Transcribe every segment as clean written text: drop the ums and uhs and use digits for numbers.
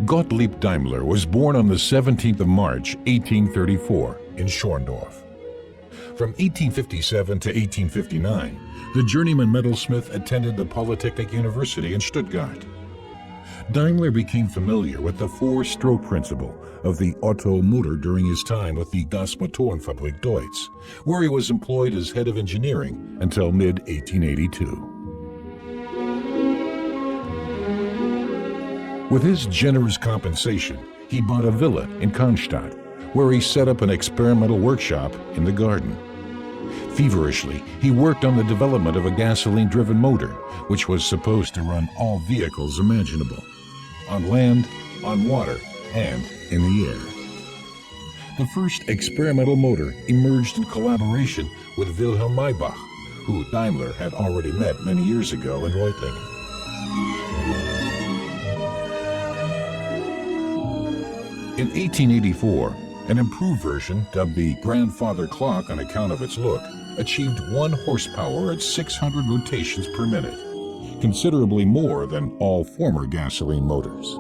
Gottlieb Daimler was born on the 17th of March, 1834, in Schorndorf. From 1857 to 1859, the journeyman metalsmith attended the Polytechnic University in Stuttgart. Daimler became familiar with the four-stroke principle of the Otto motor during his time with the Das Motorenfabrik Deutz, where he was employed as head of engineering until mid-1882. With his generous compensation, he bought a villa in Cannstatt, where he set up an experimental workshop in the garden. Feverishly, he worked on the development of a gasoline-driven motor, which was supposed to run all vehicles imaginable, on land, on water, and in the air. The first experimental motor emerged in collaboration with Wilhelm Maybach, who Daimler had already met many years ago in Reutlingen. In 1884, an improved version, dubbed the grandfather clock on account of its look, achieved 1 horsepower at 600 rotations per minute, considerably more than all former gasoline motors.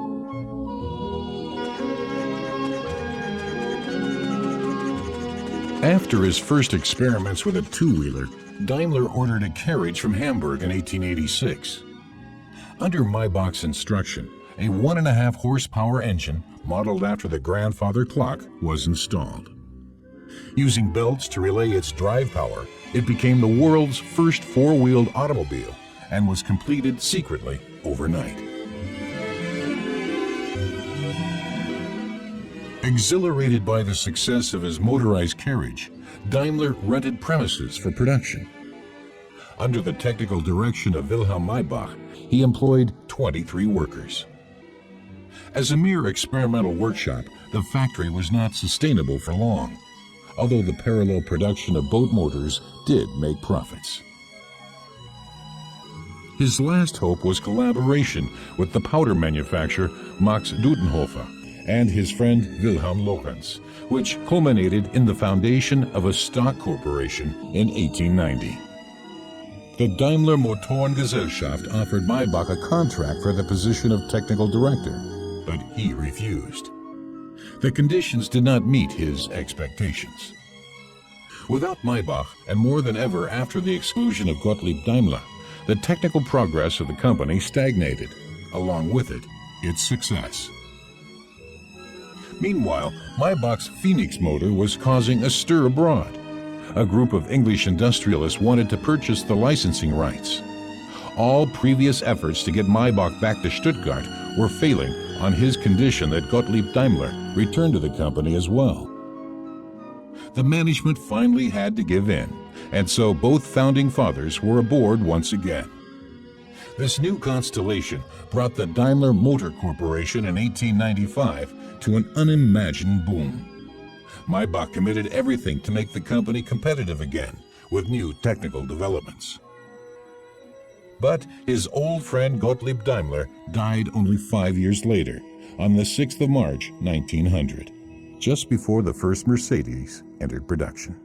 After his first experiments with a two-wheeler, Daimler ordered a carriage from Hamburg in 1886. Under Maybach's instruction, a 1.5 horsepower engine modeled after the grandfather clock was installed. Using belts to relay its drive power, it became the world's first four-wheeled automobile and was completed secretly overnight. Exhilarated by the success of his motorized carriage, Daimler rented premises for production. Under the technical direction of Wilhelm Maybach, he employed 23 workers. As a mere experimental workshop, the factory was not sustainable for long, although the parallel production of boat motors did make profits. His last hope was collaboration with the powder manufacturer Max Dudenhofer and his friend Wilhelm Lorenz, which culminated in the foundation of a stock corporation in 1890. The Daimler Motorengesellschaft offered Maybach a contract for the position of technical director, but he refused. The conditions did not meet his expectations. Without Maybach, and more than ever after the exclusion of Gottlieb Daimler, the technical progress of the company stagnated, along with it, its success. Meanwhile, Maybach's Phoenix motor was causing a stir abroad. A group of English industrialists wanted to purchase the licensing rights. All previous efforts to get Maybach back to Stuttgart were failing on his condition that Gottlieb Daimler returned to the company as well. The management finally had to give in, and so both founding fathers were aboard once again. This new constellation brought the Daimler Motor Corporation in 1895 to an unimagined boom. Maybach committed everything to make the company competitive again with new technical developments. But his old friend Gottlieb Daimler died only 5 years later, on the 6th of March, 1900, just before the first Mercedes entered production.